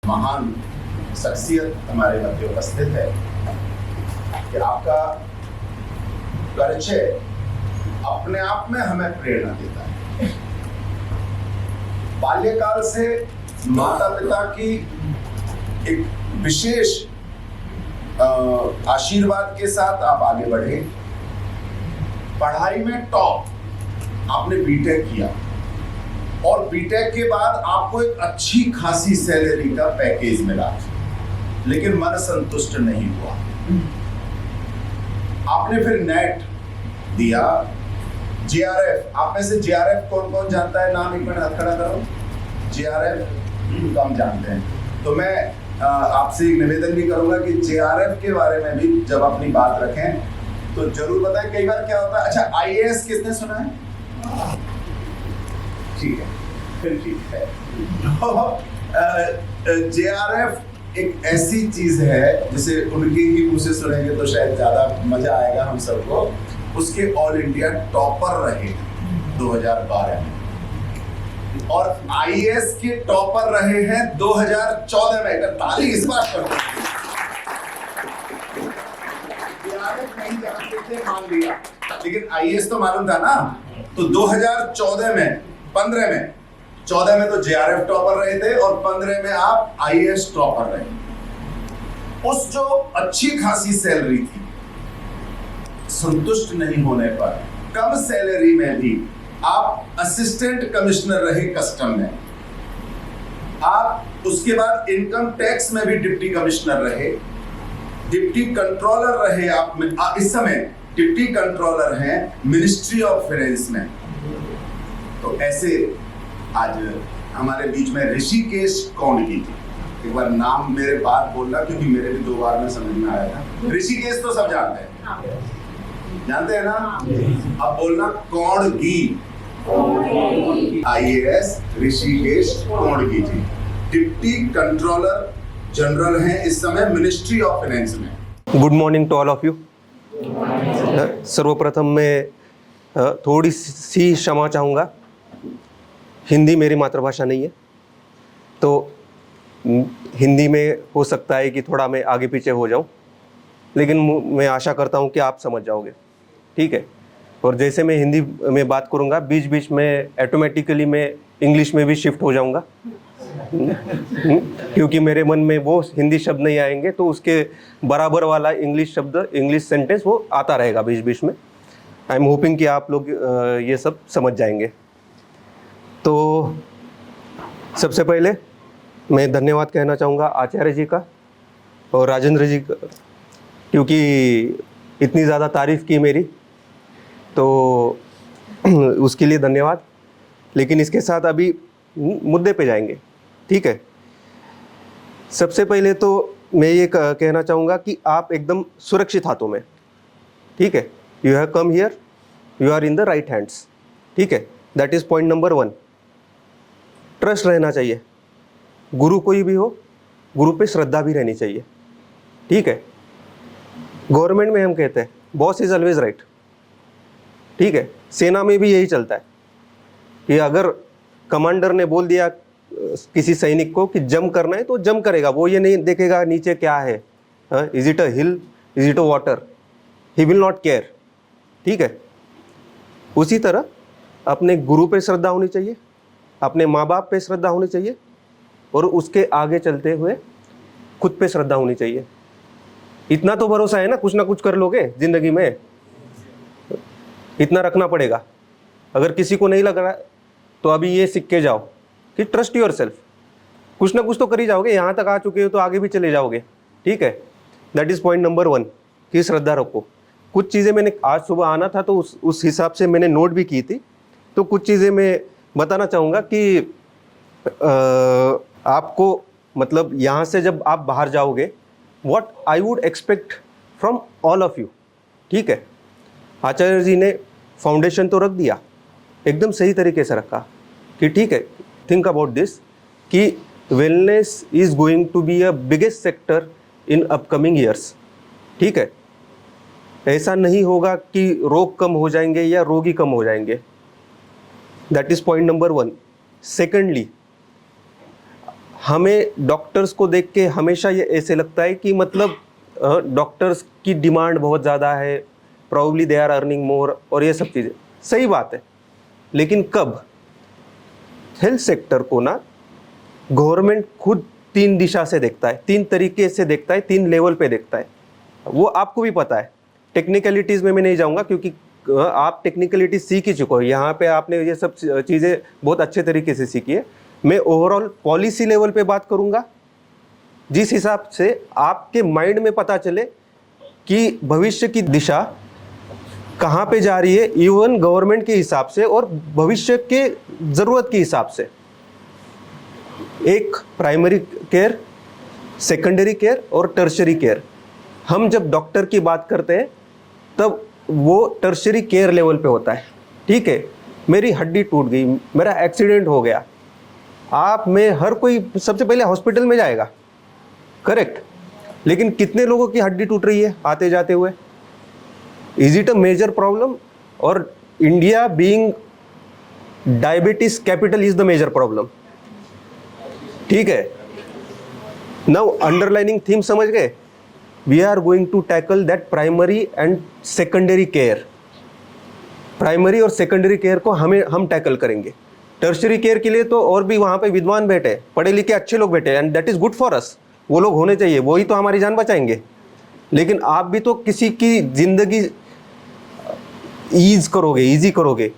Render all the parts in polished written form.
महान शख्सियत हमारे मध्य उपस्थित है कि आपका परिचय अपने आप में हमें प्रेरणा देता है। बाल्यकाल से माता पिता की एक विशेष आशीर्वाद के साथ आप आगे बढ़े। पढ़ाई में टॉप, आपने बीटेक किया और बीटेक के बाद आपको एक अच्छी खासी सैलरी का पैकेज मिला, लेकिन मन संतुष्ट नहीं हुआ। आपने फिर नेट दिया, जेआरएफ। आप में से जेआरएफ कौन कौन जानता है? नाम एक मिनट हाथ खड़ा करो। जेआरएफ कम जानते हैं, तो मैं आपसे एक निवेदन भी करूंगा कि जेआरएफ के बारे में भी जब अपनी बात रखें तो जरूर बताएं। कई बार क्या होता है, अच्छा आईएएस किसने सुना है? ठीक है, फिर ठीक है। जेआरएफ एक ऐसी चीज है जिसे उनके ही मुंह से सुनेंगे तो शायद ज्यादा मजा आएगा हम सबको। उसके ऑल इंडिया टॉपर रहे 2012 में, और आईएएस के टॉपर रहे हैं 2014 में। ताली इस बात पर। नहीं जानते थे, मान लिया, लेकिन आईएएस तो मालूम था ना। तो 2014 में 15 में 14 में तो जेआरएफ टॉपर रहे थे और 15 में आप आईएएस टॉपर रहे। उस जो अच्छी खासी सैलरी थी, संतुष्ट नहीं होने पर कम सैलरी में भी आप असिस्टेंट कमिश्नर रहे कस्टम में। आप उसके बाद इनकम टैक्स में भी डिप्टी कमिश्नर रहे, डिप्टी कंट्रोलर रहे। आप इस समय डिप्टी कंट्रोलर हैं मिनिस्ट्री ऑफ फाइनेंस में। तो ऐसे आज हमारे बीच में ऋषिकेश कौंडगी जी, एक बार नाम मेरे बाद बोलना क्योंकि मेरे भी 2 बार में समझ में आया था। ऋषिकेश तो सब जानते हैं, जानते हैं ना? अब बोलना Kaundagi. IAS Rishikesh Kaundagi ji deputy controller general हैं इस समय मिनिस्ट्री ऑफ फाइनेंस में। Good morning to all of you. सर्वप्रथम मैं थोड़ी सी क्षमा चाहूँगा, हिंदी मेरी मातृभाषा नहीं है, तो हिंदी में हो सकता है कि थोड़ा मैं आगे पीछे हो जाऊं, लेकिन मैं आशा करता हूं कि आप समझ जाओगे, ठीक है। और जैसे मैं हिंदी में बात करूंगा, बीच बीच में ऑटोमेटिकली मैं इंग्लिश में भी शिफ्ट हो जाऊंगा, क्योंकि मेरे मन में वो हिंदी शब्द नहीं आएंगे, तो उसके बराबर वाला इंग्लिश शब्द, इंग्लिश सेंटेंस वो आता रहेगा बीच बीच में। आई एम होपिंग कि आप लोग ये सब समझ जाएंगे। तो सबसे पहले मैं धन्यवाद कहना चाहूँगा आचार्य जी का और राजेंद्र जी का, क्योंकि इतनी ज़्यादा तारीफ़ की मेरी, तो उसके लिए धन्यवाद। लेकिन इसके साथ अभी मुद्दे पे जाएंगे, ठीक है। सबसे पहले तो मैं ये कहना चाहूँगा कि आप एकदम सुरक्षित हाथों में, ठीक है। You have come here, you are in the right hands, ठीक है। That is point number 1। Trust रहना चाहिए, गुरु कोई भी हो, गुरु पे श्रद्धा भी रहनी चाहिए, ठीक है। गवर्नमेंट में हम कहते हैं बॉस इज ऑलवेज राइट, ठीक है। सेना में भी यही चलता है कि अगर कमांडर ने बोल दिया किसी सैनिक को कि जंप करना है तो जंप करेगा, वो ये नहीं देखेगा नीचे क्या है, is it a hill, is it a water, he will not care, ठीक है। उसी तरह अपने गुरु पे श्रद्धा होनी चाहिए, अपने माँ बाप पे श्रद्धा होनी चाहिए, और उसके आगे चलते हुए खुद पे श्रद्धा होनी चाहिए। इतना तो भरोसा है ना कुछ कर लोगे जिंदगी में, इतना रखना पड़ेगा। अगर किसी को नहीं लग रहा तो अभी ये सीख के जाओ कि ट्रस्ट योर सेल्फ, कुछ ना कुछ तो कर ही जाओगे। यहाँ तक आ चुके हो तो आगे भी चले जाओगे, ठीक है। दैट इज़ पॉइंट नंबर 1 कि श्रद्धा रखो। कुछ चीज़ें मैंने आज सुबह आना था तो उस हिसाब से मैंने नोट भी की थी, तो कुछ चीज़ें मैं बताना चाहूँगा कि आपको मतलब यहाँ से जब आप बाहर जाओगे, what I would expect from all of you, ठीक है। आचार्य जी ने फाउंडेशन तो रख दिया, एकदम सही तरीके से रखा कि ठीक है, थिंक अबाउट दिस कि wellness is going to be a biggest sector in upcoming years, ठीक है। ऐसा नहीं होगा कि रोग कम हो जाएंगे या रोगी कम हो जाएंगे। That is point number 1। Secondly, हमें डॉक्टर्स को देख के हमेशा ये ऐसे लगता है कि मतलब डॉक्टर्स की डिमांड बहुत ज़्यादा है, probably they are earning more, और ये सब चीज़ें सही बात है। लेकिन कब हेल्थ सेक्टर को ना गवर्नमेंट खुद 3 दिशा से देखता है, 3 तरीके से देखता है, 3 लेवल पे देखता है। वो आपको भी पता है, टेक्निकलिटीज़ में मैं नहीं जाऊंगा क्योंकि आप टेक्निकलिटीज सीख ही चुके हो, यहाँ पे आपने ये सब चीज़ें बहुत अच्छे तरीके से सीखी है। मैं ओवरऑल पॉलिसी लेवल पे बात करूंगा, जिस हिसाब से आपके माइंड में पता चले कि भविष्य की दिशा कहाँ पे जा रही है, इवन गवर्नमेंट के हिसाब से और भविष्य के ज़रूरत के हिसाब से। एक प्राइमरी केयर, सेकेंडरी केयर और टर्शरी केयर। हम जब डॉक्टर की बात करते हैं तब वो टर्शरी केयर लेवल पे होता है। ठीक है, मेरी हड्डी टूट गई, मेरा एक्सीडेंट हो गया, आप में हर कोई सबसे पहले हॉस्पिटल में जाएगा, करेक्ट। लेकिन कितने लोगों की हड्डी टूट रही है आते जाते हुए? Is it a major problem? और India being diabetes capital is the major problem. ठीक है, नाउ अंडरलाइनिंग थीम समझ गए? We are going to tackle that primary and secondary care. Primary और सेकेंडरी केयर को हम टैकल करेंगे। टर्शरी केयर के लिए तो और भी वहाँ पे विद्वान बैठे, पढ़े लिखे अच्छे लोग बैठे, and that is good for us. वो लोग होने चाहिए, वही तो हमारी जान बचाएंगे। लेकिन आप भी तो किसी की ज़िंदगी ईजी करोगे,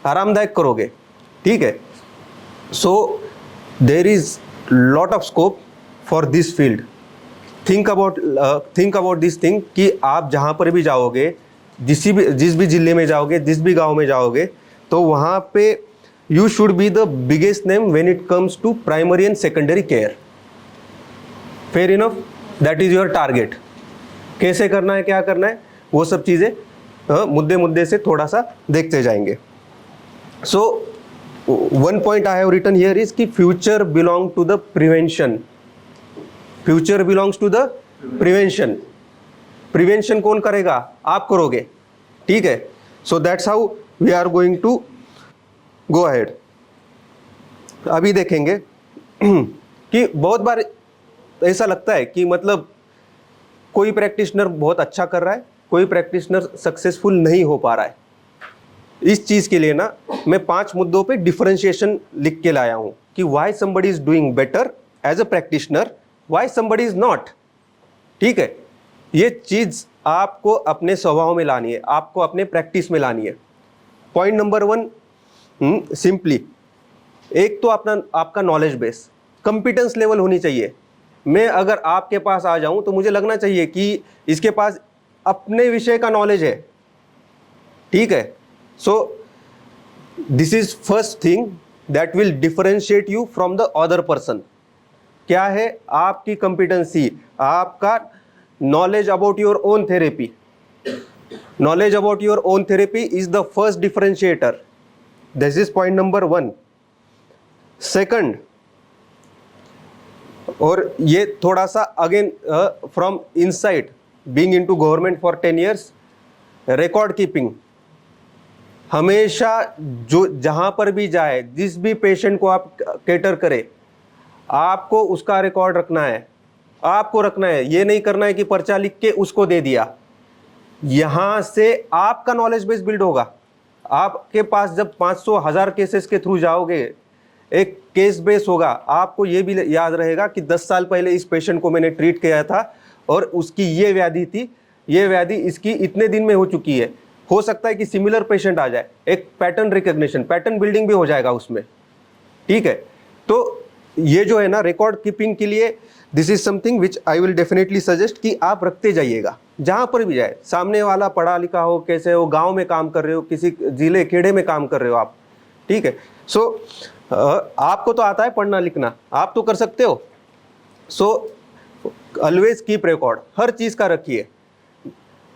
आरामदायक करोगे। ठीक है, so there is lot of scope for this field. Think about this thing कि आप जहाँ पर भी जाओगे, जिस भी जिले में जाओगे, जिस भी गांव में जाओगे, तो वहाँ पे you should be the biggest name when it comes to primary and secondary care. Fair enough, that is your target. कैसे करना है, क्या करना है, वो सब चीज़ें मुद्दे से थोड़ा सा देखते जाएंगे। So one point I have written here is कि future belong to the prevention. Future belongs to the prevention. Prevention कौन करेगा? आप करोगे। ठीक है, so that's how we are going to go ahead. अभी देखेंगे कि बहुत बार ऐसा लगता है कि मतलब कोई प्रैक्टिशनर बहुत अच्छा कर रहा है, कोई प्रैक्टिशनर सक्सेसफुल नहीं हो पा रहा है। इस चीज़ के लिए ना मैं 5 मुद्दों पे डिफरेंशिएशन लिख के लाया हूँ कि why somebody is doing better as a practitioner, why somebody is not. ठीक है, ये चीज़ आपको अपने स्वभाव में लानी है, आपको अपने प्रैक्टिस में लानी है। पॉइंट नंबर 1, सिंपली एक तो आपका नॉलेज बेस, कंपिटेंस लेवल होनी चाहिए। मैं अगर आपके पास आ जाऊं तो मुझे लगना चाहिए कि इसके पास अपने विषय का नॉलेज है। ठीक है, सो this is first thing that will differentiate you from the other person. क्या है? आपकी कंपिटेंसी, आपका knowledge about your own therapy. Knowledge about your own therapy is the first differentiator. This is point number 1। Second, और ये थोड़ा सा again from inside, being into government for 10 years, record keeping. हमेशा जो जहां पर भी जाए, जिस भी पेशेंट को आप केटर करें, आपको उसका रिकॉर्ड रखना है, आपको रखना है। ये नहीं करना है कि पर्चा लिख के उसको दे दिया। यहां से आपका नॉलेज बेस बिल्ड होगा। आपके पास जब 500-1000 केसेस के थ्रू जाओगे, एक केस बेस होगा। आपको ये भी याद रहेगा कि 10 साल पहले इस पेशेंट को मैंने ट्रीट किया था और उसकी ये व्याधि थी, ये व्याधि इसकी इतने दिन में हो चुकी है। हो सकता है कि सिमिलर पेशेंट आ जाए, एक पैटर्न रिकॉग्निशन, पैटर्न बिल्डिंग भी हो जाएगा उसमें। ठीक है, तो ये जो है ना रिकॉर्ड कीपिंग के लिए, this is something which I will definitely suggest कि आप रखते जाइएगा जहाँ पर भी जाए। सामने वाला पढ़ा लिखा हो, कैसे हो, गांव में काम कर रहे हो, किसी जिले खेड़े में काम कर रहे हो आप। ठीक है, सो आपको तो आता है पढ़ना लिखना, आप तो कर सकते हो। सो ऑलवेज कीप रिकॉर्ड, हर चीज़ का रखिए।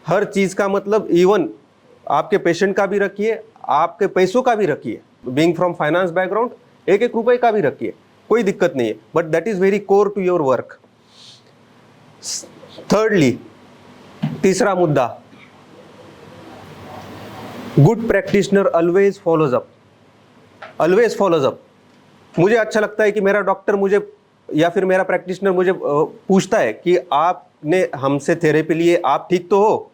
हर चीज़ का मतलब इवन आपके पेशेंट का भी रखिए, आपके पैसों का भी रखिए। बीइंग फ्रॉम फाइनेंस बैकग्राउंड, 1-1 रुपए का भी रखिए, कोई दिक्कत नहीं है, but that is very core to your work. Thirdly, तीसरा मुद्दा, good practitioner always follows up. Always follows up. मुझे अच्छा लगता है कि मेरा डॉक्टर मुझे या फिर मेरा प्रैक्टिशनर मुझे पूछता है कि आपने हमसे थेरेपी लिए, आप ठीक तो हो,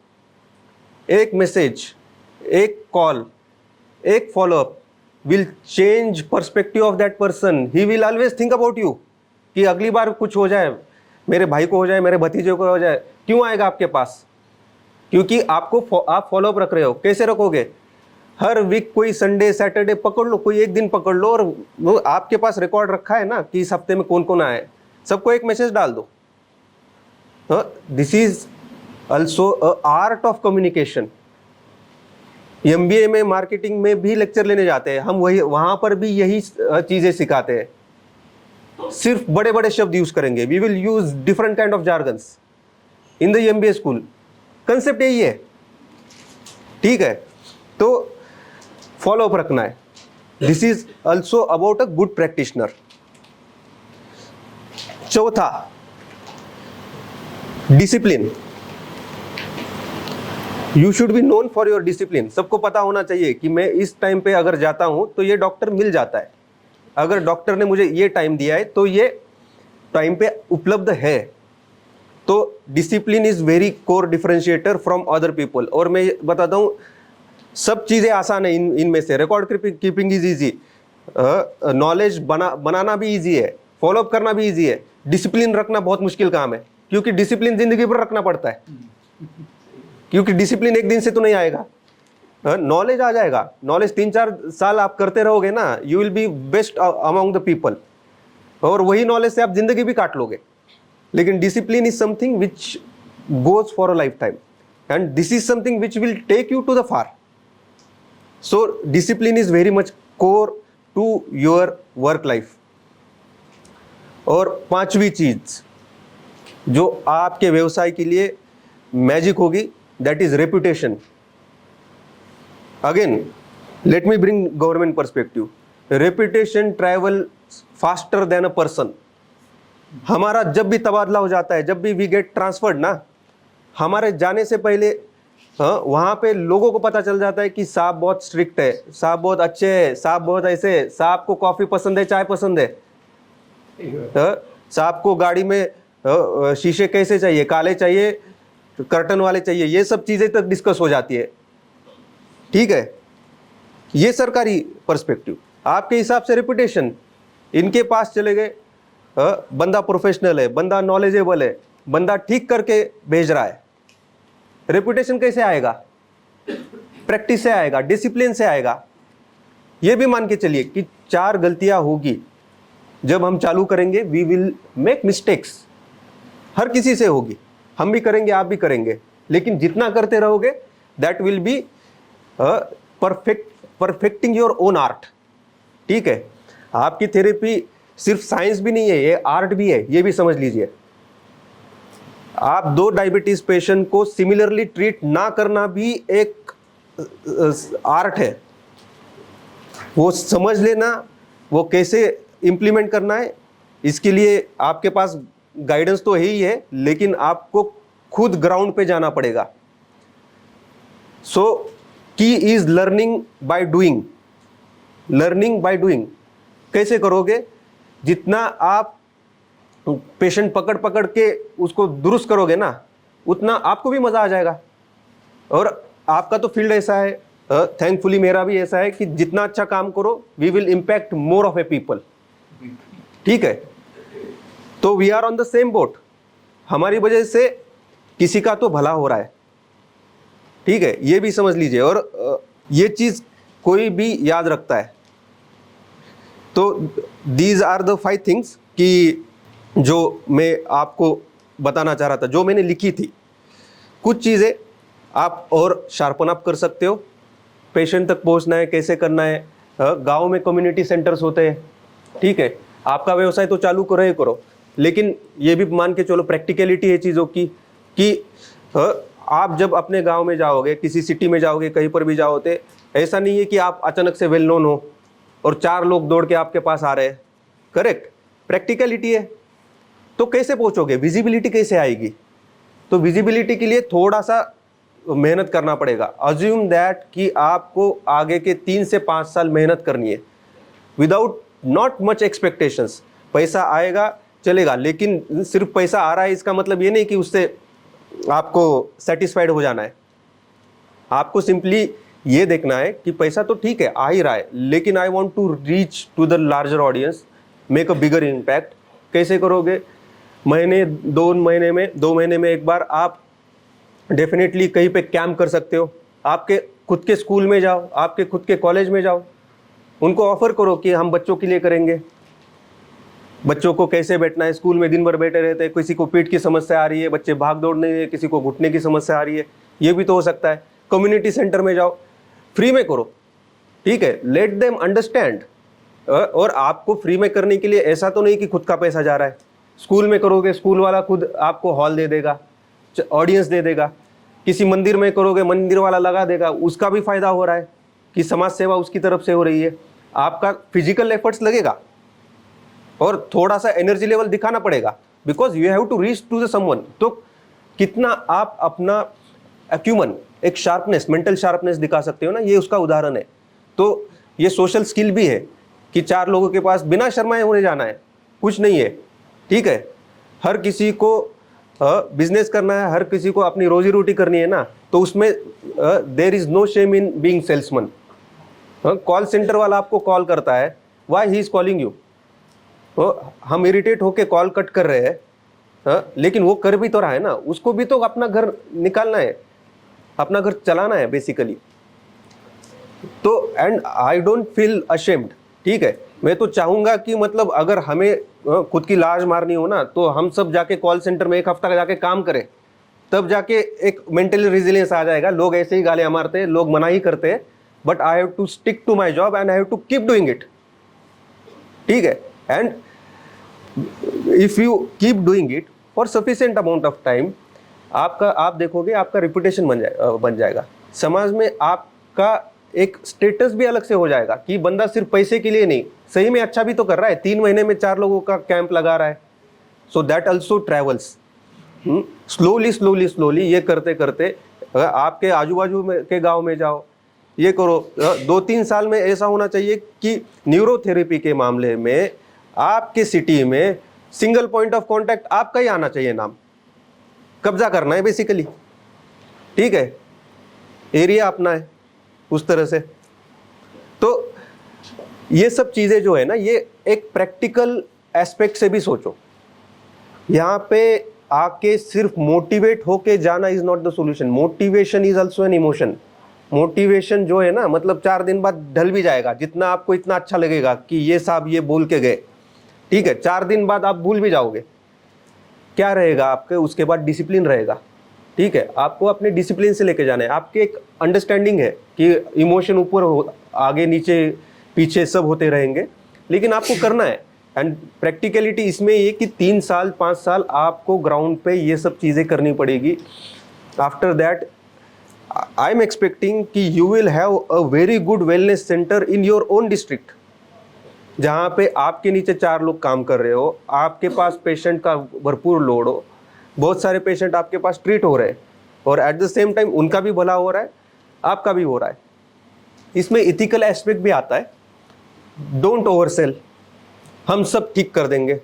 एक मैसेज, एक कॉल, एक follow up will change perspective of that person. He will always think about you कि अगली बार कुछ हो जाए, मेरे भाई को हो जाए, मेरे भतीजे को हो जाए, क्यों आएगा आपके पास? क्योंकि आप फॉलोअप रख रहे हो. कैसे रखोगे? हर वीक कोई संडे सैटरडे पकड़ लो, कोई एक दिन पकड़ लो, और वो आपके पास रिकॉर्ड रखा है ना कि इस हफ्ते में कौन कौन आए, सबको एक मैसेज डाल दो. This is also a art of communication. MBA में मार्केटिंग में भी लेक्चर लेने जाते हैं हम, वही वहां पर भी यही चीजें सिखाते हैं. सिर्फ बड़े बड़े शब्द यूज करेंगे. We will use different kind of jargons in the MBA school. Concept यही है. ठीक है, तो फॉलोअप रखना है. This is also about a good practitioner. चौथा, discipline. You should be known for your discipline. सबको पता होना चाहिए कि मैं इस टाइम पे अगर जाता हूं तो ये डॉक्टर मिल जाता है. अगर डॉक्टर ने मुझे ये टाइम दिया है तो ये टाइम पे उपलब्ध है. तो discipline is very core differentiator from other people. और मैं बताता हूँ, सब चीज़ें आसान है इनमें से. Record keeping is easy, knowledge बनाना भी ईजी है, फॉलोअप करना भी ईजी है. डिसिप्लिन रखना बहुत मुश्किल काम है, क्योंकि डिसिप्लिन जिंदगी भर रखना पड़ता है. क्योंकि डिसिप्लिन एक दिन से तो नहीं आएगा. नॉलेज आ जाएगा. नॉलेज 3-4 साल आप करते रहोगे ना, you will be best among the people, और वही नॉलेज से आप जिंदगी भी काट लोगे. लेकिन discipline is something which goes for a life time, and this is something which will take you to the far. So discipline is very much core to your work life. और पांचवी चीज जो आपके व्यवसाय के लिए मैजिक होगी, that is reputation. Again let me bring government perspective. Reputation travel faster than a person. हमारा जब भी तबादला हो जाता है, जब भी वी गेट ट्रांसफर्ड ना, हमारे जाने से पहले वहाँ पे लोगों को पता चल जाता है कि साहब बहुत स्ट्रिक्ट है, साहब बहुत अच्छे है, साहब बहुत ऐसे है, साहब को कॉफ़ी पसंद है, चाय पसंद है, साहब को गाड़ी में शीशे कैसे चाहिए, काले चाहिए, कर्टन वाले चाहिए, ये सब चीज़ें तक डिस्कस हो जाती है. ठीक है, ये सरकारी पर्सपेक्टिव. आपके हिसाब से रेपुटेशन, इनके पास चले गए, बंदा प्रोफेशनल है, बंदा नॉलेजेबल है, बंदा ठीक करके भेज रहा है. रेपुटेशन कैसे आएगा? प्रैक्टिस से आएगा, डिसिप्लिन से आएगा. ये भी मान के चलिए कि 4 गलतियां होगी जब हम चालू करेंगे. We will make mistakes. हर किसी से होगी, हम भी करेंगे, आप भी करेंगे. लेकिन जितना करते रहोगे, that will be perfecting your own art. ठीक है, आपकी थेरेपी सिर्फ साइंस भी नहीं है, ये आर्ट भी है, ये भी समझ लीजिए. आप 2 डायबिटीज पेशेंट को सिमिलरली ट्रीट ना करना भी एक आर्ट है. वो समझ लेना, वो कैसे इंप्लीमेंट करना है, इसके लिए आपके पास गाइडेंस तो है ही है, लेकिन आपको खुद ग्राउंड पे जाना पड़ेगा. सो की is learning by doing. Learning by doing कैसे करोगे? जितना आप पेशेंट पकड़ के उसको दुरुस्त करोगे ना, उतना आपको भी मज़ा आ जाएगा. और आपका तो फील्ड ऐसा है, थैंकफुली मेरा भी ऐसा है कि जितना अच्छा काम करो, we will impact more of a people. ठीक है, तो we are on the same boat. हमारी वजह से किसी का तो भला हो रहा है. ठीक है, ये भी समझ लीजिए. और ये चीज़ कोई भी याद रखता है. तो दीज आर द 5 थिंग्स कि जो मैं आपको बताना चाह रहा था, जो मैंने लिखी थी. कुछ चीज़ें आप और शार्पन अप कर सकते हो. पेशेंट तक पहुंचना है, कैसे करना है. गांव में कम्युनिटी सेंटर्स होते हैं. ठीक है, आपका व्यवसाय तो चालू करो ही करो, लेकिन ये भी मान के चलो प्रैक्टिकलिटी है चीज़ों की कि आप जब अपने गांव में जाओगे, किसी सिटी में जाओगे, कहीं पर भी जाओगे, ऐसा नहीं है कि आप अचानक से वेल नोन हो और 4 लोग दौड़ के आपके पास आ रहे हैं. करेक्ट, प्रैक्टिकलिटी है. तो कैसे पहुंचोगे? विजिबिलिटी कैसे आएगी? तो विजिबिलिटी के लिए थोड़ा सा मेहनत करना पड़ेगा. अज्यूम दैट कि आपको आगे के 3 से 5 साल मेहनत करनी है विदाउट नॉट मच एक्सपेक्टेशंस. पैसा आएगा, चलेगा, लेकिन सिर्फ पैसा आ रहा है इसका मतलब ये नहीं कि उससे आपको सेटिस्फाइड हो जाना है। आपको सिंपली ये देखना है कि पैसा तो ठीक है आ ही रहा है, लेकिन I want to reach to the larger audience, make a bigger impact. कैसे करोगे? महीने 2 महीने में एक बार आप डेफिनेटली कहीं पे कैंप कर सकते हो। आपके खुद के स्कूल में जाओ, आपके खुद के कॉलेज में जाओ, उनको ऑफर करो कि हम बच्चों के लिए करेंगे। बच्चों को कैसे बैठना है, स्कूल में दिन भर बैठे रहते हैं, किसी को पीठ की समस्या आ रही है, बच्चे भाग दौड़ नहीं है, किसी को घुटने की समस्या आ रही है, ये भी तो हो सकता है। कम्युनिटी सेंटर में जाओ, फ्री में करो, ठीक है, लेट देम अंडरस्टैंड। और आपको फ्री में करने के लिए ऐसा तो नहीं कि खुद का पैसा जा रहा है। स्कूल में करोगे, स्कूल वाला खुद आपको हॉल दे देगा, ऑडियंस दे देगा। किसी मंदिर में करोगे, मंदिर वाला लगा देगा, उसका भी फायदा हो रहा है कि समाज सेवा उसकी तरफ से हो रही है। आपका फिजिकल एफर्ट्स लगेगा और थोड़ा सा एनर्जी लेवल दिखाना पड़ेगा, because you have to reach to the someone. तो कितना आप अपना एक्यूमन, एक शार्पनेस, मेंटल शार्पनेस दिखा सकते हो ना, ये उसका उदाहरण है। तो ये सोशल स्किल भी है कि 4 लोगों के पास बिना शर्माए होने जाना है, कुछ नहीं है, ठीक है। हर किसी को बिजनेस करना है, हर किसी को अपनी रोजी रोटी करनी है ना, तो उसमें there is no shame in being salesman. Call centre वाला आपको कॉल करता है, why he is calling you? हम इरिटेट होके कॉल कट कर रहे हैं, लेकिन वो कर भी तो रहा है ना, उसको भी तो अपना घर निकालना है, अपना घर चलाना है बेसिकली। तो and I don't feel ashamed, ठीक है। मैं तो चाहूंगा कि मतलब अगर हमें खुद की लाज मारनी हो ना, तो हम सब जाके कॉल सेंटर में 1 हफ्ता जाके काम करें, तब जाके एक मेंटली रेजिलियंस आ जाएगा। लोग ऐसे ही गालियां मारते हैं, लोग मना ही करते हैं, but I have to stick to my job and I have to keep doing it, ठीक है। And if you keep doing it for sufficient amount of time, आप देखोगे आपका रिपुटेशन बन जाएगा समाज में, आपका एक स्टेटस भी अलग से हो जाएगा कि बंदा सिर्फ पैसे के लिए नहीं, सही में अच्छा भी तो कर रहा है। 3 महीने में 4 लोगों का कैंप लगा रहा है, so that also travels slowly. ये करते करते आपके आजू बाजू के गांव में जाओ, ये करो। 2-3 साल में ऐसा होना चाहिए कि न्यूरोथेरेपी के मामले में आपके सिटी में सिंगल पॉइंट ऑफ कांटेक्ट आपका ही आना चाहिए, नाम कब्जा करना है बेसिकली, ठीक है, एरिया अपना है उस तरह से। तो ये सब चीजें जो है ना, ये एक प्रैक्टिकल एस्पेक्ट से भी सोचो। यहाँ पे आके सिर्फ मोटिवेट होके जाना is not the solution. Motivation is also an emotion. Motivation जो है ना, मतलब 4 दिन बाद ढल भी जाएगा, जितना आपको इतना अच्छा लगेगा कि ये साहब ये बोल के गए, ठीक है, 4 दिन बाद आप भूल भी जाओगे। क्या रहेगा आपके? उसके बाद डिसिप्लिन रहेगा, ठीक है। आपको अपने डिसिप्लिन से लेके जाना है। आपके एक अंडरस्टैंडिंग है कि इमोशन ऊपर आगे नीचे पीछे सब होते रहेंगे, लेकिन आपको करना है। एंड प्रैक्टिकलिटी इसमें ये कि 3 साल 5 साल आपको ग्राउंड पे ये सब चीज़ें करनी पड़ेगी। After that I am expecting कि you will have a very good wellness centre in your own district, जहाँ पे आपके नीचे 4 लोग काम कर रहे हो, आपके पास पेशेंट का भरपूर लोड हो, बहुत सारे पेशेंट आपके पास ट्रीट हो रहे हैं, और एट द सेम टाइम उनका भी भला हो रहा है, आपका भी हो रहा है। इसमें इथिकल एस्पेक्ट भी आता है। डोंट ओवरसेल, हम सब ठीक कर देंगे।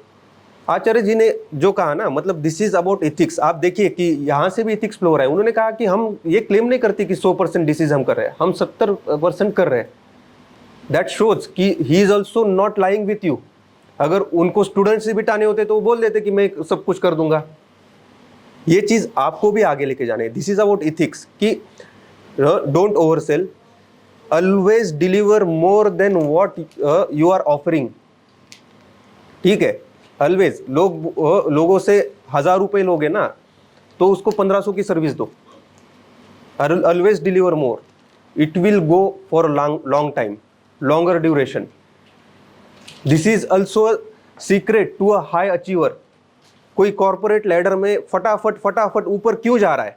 आचार्य जी ने जो कहा ना, मतलब दिस इज अबाउट इथिक्स। आप देखिए कि यहाँ से भी इथिक्स फ्लो हो रहा है। उन्होंने कहा कि हम ये क्लेम नहीं करते कि 100% डिसीज हम कर रहे हैं, हम 70% कर रहे हैं। दैट शोज कि he is also not lying with you. अगर उनको स्टूडेंट्स से बिठाने होते तो वो बोल देते कि मैं सब कुछ कर दूंगा। ये चीज आपको भी आगे लेके जाने। दिस इज अबाउट इथिक्स कि don't oversell, always deliver more than what you are offering, ठीक है। ऑलवेज लोगों से 1000 रुपए लोगे ना, तो उसको 1500 की सर्विस दो। Always deliver more, it will go for long time, longer duration. This is also secret to a high achiever. कोई कॉर्पोरेट लैडर में फटाफट ऊपर क्यों जा रहा है?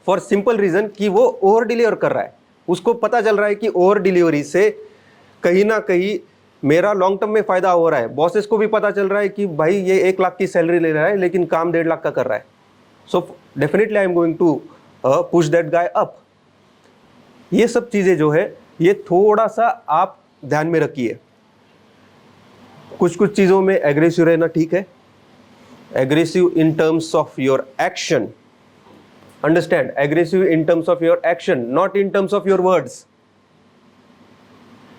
फॉर सिंपल रीजन कि वो ओवर डिलीवर कर रहा है। उसको पता चल रहा है कि ओवर डिलीवरी से कहीं ना कहीं मेरा लॉन्ग टर्म में फायदा हो रहा है। बॉसेस को भी पता चल रहा है कि भाई ये 1 लाख की सैलरी ले रहा है, लेकिन काम 1.5 लाख का कर रहा है। So definitely I am going to push that guy up. ये सब चीजें जो है, ये थोड़ा सा आप ध्यान में रखिए। कुछ चीजों में एग्रेसिव रहना ठीक है, aggressive in terms of your action. Understand, aggressive in terms of your action, not in terms of your words.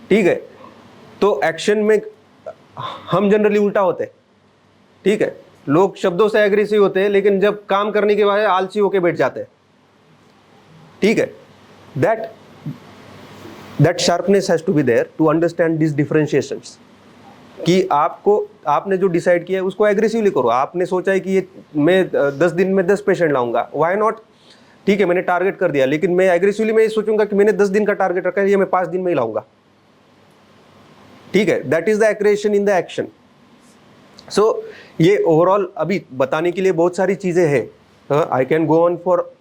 ठीक है, तो एक्शन में हम जनरली उल्टा होते हैं. ठीक है, लोग शब्दों से एग्रेसिव होते हैं लेकिन जब काम करने के बाद आलसी होके बैठ जाते हैं. ठीक है, that sharpness has to be there to understand these differentiations. कि आपने जो डिसाइड किया है उसको एग्रेसिवली करो. आपने सोचा है कि ये मैं 10 दिन में 10 पेशेंट लाऊंगा, व्हाई नॉट. ठीक है, मैंने टारगेट कर दिया, लेकिन मैं एग्रेसिवली मैं ये सोचूंगा कि मैंने 10 दिन का टारगेट रखा है, ये मैं 5 दिन में ही लाऊंगा. ठीक है, that is the aggression in the action. So ये ओवरऑल अभी बताने के लिए बहुत सारी चीजें हैं. I can go on for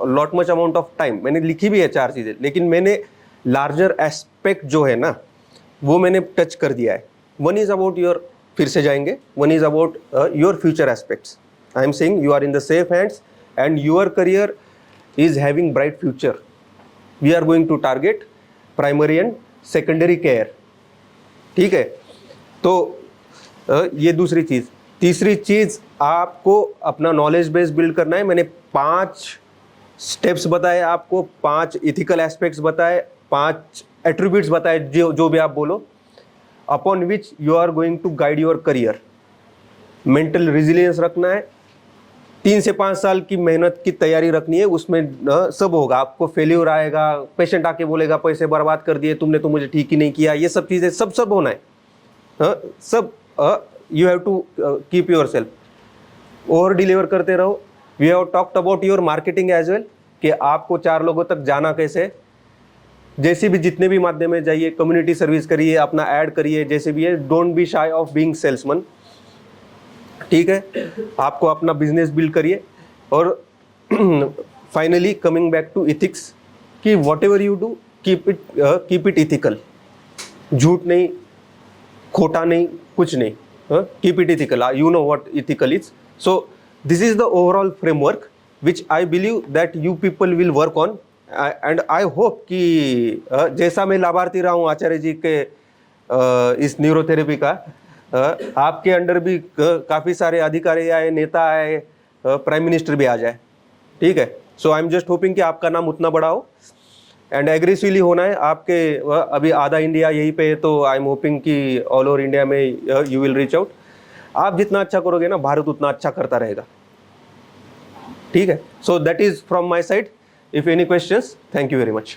lot much amount of time. मैंने लिखी भी है 4 चीजें, लेकिन मैंने लार्जर एस्पेक्ट जो है ना वो मैंने टच कर दिया है. वन इज अबाउट योर, फिर से जाएंगे, one is about your future aspects. I am saying you are in the safe hands and your career is having bright future. We are going to target primary and secondary care. ठीक है, तो ये दूसरी चीज. तीसरी चीज, आपको अपना नॉलेज बेस बिल्ड करना है. मैंने 5 स्टेप्स बताए आपको, 5 इथिकल एस्पेक्ट्स बताए, 5 एट्रीब्यूट्स बताए, जो भी आप बोलो, upon which you are going to guide your career. Mental resilience रखना है, 3 से 5 साल की मेहनत की तैयारी रखनी है. उसमें सब होगा. आपको फेल्यूर आएगा, पेशेंट आके बोलेगा पैसे बर्बाद कर दिए तुमने, तो मुझे ठीक ही नहीं किया. ये सब चीज़ें सब होना है. सब you have to keep yourself over deliver करते रहो. We have talked about your marketing as well, कि आपको 4 लोगों तक जाना कैसे. जैसे भी जितने भी माध्यम में जाइए, कम्युनिटी सर्विस करिए, अपना ऐड करिए, जैसे भी है. Don't be shy of being salesman. ठीक है, आपको अपना बिजनेस बिल्ड करिए. और finally coming back to ethics, कि whatever you do keep it ethical. झूठ नहीं, खोटा नहीं, कुछ नहीं. Keep it ethical. You know what ethical is. So this is the overall framework which I believe that you people will work on. And I hope कि जैसा मैं लाभार्थी रहा हूँ आचार्य जी के इस न्यूरोथेरेपी का, आपके अंडर भी काफ़ी सारे अधिकारी आए, नेता आए, प्राइम मिनिस्टर भी आ जाए. ठीक है, सो आई एम जस्ट होपिंग कि आपका नाम उतना बड़ा हो. एंड एग्रेसिवली होना है आपके. अभी आधा इंडिया यहीं पे है, तो आई एम होपिंग कि ऑल ओवर इंडिया में यू विल रीच आउट. आप जितना अच्छा करोगे ना, भारत उतना अच्छा करता रहेगा. ठीक है, so that is from my side. If any questions, thank you very much.